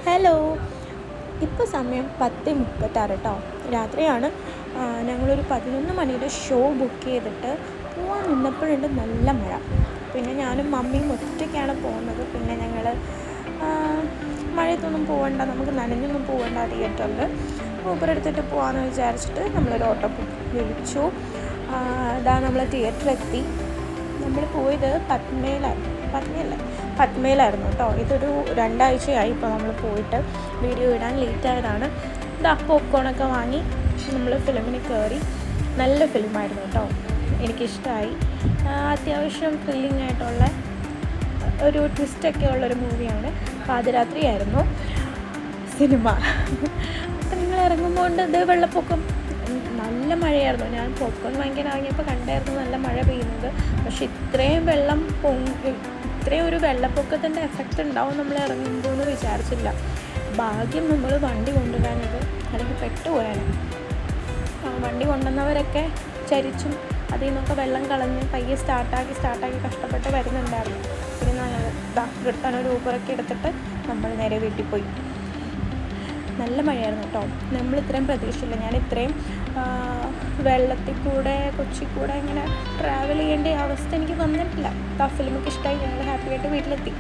Hello, ഇപ്പോൾ സമയം 10:36 കേട്ടോ, രാത്രിയാണ്. ഞങ്ങളൊരു 11 മണിയുടെ ഷോ ബുക്ക് ചെയ്തിട്ട് പോകാൻ നിന്നപ്പോഴുണ്ട് നല്ല മഴ. പിന്നെ ഞാനും മമ്മിയും ഒറ്റയ്ക്കാണ് പോകുന്നത്. പിന്നെ ഞങ്ങൾ മഴയത്തൊന്നും പോകണ്ട, നമുക്ക് നനഞ്ഞൊന്നും പോകണ്ട, തിയേറ്ററിൽ ഊബർ എടുത്തിട്ട് പോകാമെന്ന് വിചാരിച്ചിട്ട് നമ്മളൊരു ഓട്ടോ വിളിച്ചു. ഇതാ നമ്മൾ തിയേറ്ററിലെത്തി. നമ്മൾ പോയത് പത്മയിലായിരുന്നു കേട്ടോ. ഇതൊരു 2 ആഴ്ചയായി ഇപ്പോൾ നമ്മൾ പോയിട്ട്. വീഡിയോ ഇടാൻ ലേറ്റായതാണ്. ഇതാ പോപ്കോണൊക്കെ വാങ്ങി നമ്മൾ ഫിലിമിന് കയറി. നല്ല ഫിലിമായിരുന്നു കേട്ടോ, എനിക്കിഷ്ടമായി. അത്യാവശ്യം ത്രില്ലിംഗ് ആയിട്ടുള്ള ഒരു ട്വിസ്റ്റൊക്കെ ഉള്ളൊരു മൂവിയാണ്. പാതിരാത്രിയായിരുന്നു സിനിമ. അപ്പം നിങ്ങൾ ഇറങ്ങുമ്പോൾ ഇത് വെള്ളപ്പൊക്കം, നല്ല മഴയായിരുന്നു. ഞാൻ പോപ്കോൺ വാങ്ങിക്കാൻ ഇറങ്ങിയപ്പോൾ കണ്ടായിരുന്നു നല്ല മഴ പെയ്യുന്നത്. പക്ഷെ ഇത്രയും ഇത്രയും ഒരു വെള്ളപ്പൊക്കത്തിൻ്റെ എഫക്റ്റ് ഉണ്ടാവും നമ്മൾ ഇറങ്ങുമ്പോൾ എന്ന് വിചാരിച്ചില്ല. ഭാഗ്യം നമ്മൾ വണ്ടി കൊണ്ടുവരാനത്, അല്ലെങ്കിൽ പെട്ടുപോയാണ്. വണ്ടി കൊണ്ടുവന്നവരൊക്കെ ചരിച്ചും അതിൽ നിന്നൊക്കെ വെള്ളം കളഞ്ഞ് പയ്യെ സ്റ്റാർട്ടാക്കി കഷ്ടപ്പെട്ട് വരുന്നുണ്ടായിരുന്നു. പിന്നെ ഞങ്ങൾ റിട്ടേൺ ഒരു ഊബറൊക്കെ എടുത്തിട്ട് നമ്മൾ നേരെ വീട്ടിൽ പോയി. നല്ല മഴയായിരുന്നു കേട്ടോ. നമ്മൾ ഇത്രയും പ്രതീക്ഷിച്ചില്ല. ഞാൻ ഇത്രയും വെള്ളത്തിൽ കൂടെ കൊച്ചി കൂടെ ഇങ്ങനെ ട്രാവൽ ചെയ്യേണ്ട അവസ്ഥ എനിക്ക് വന്നിട്ടില്ല. ആ ഫിലിമൊക്കെ ഇഷ്ടമായി. ഞങ്ങൾ ഹാപ്പിയായിട്ട് വീട്ടിലെത്തി.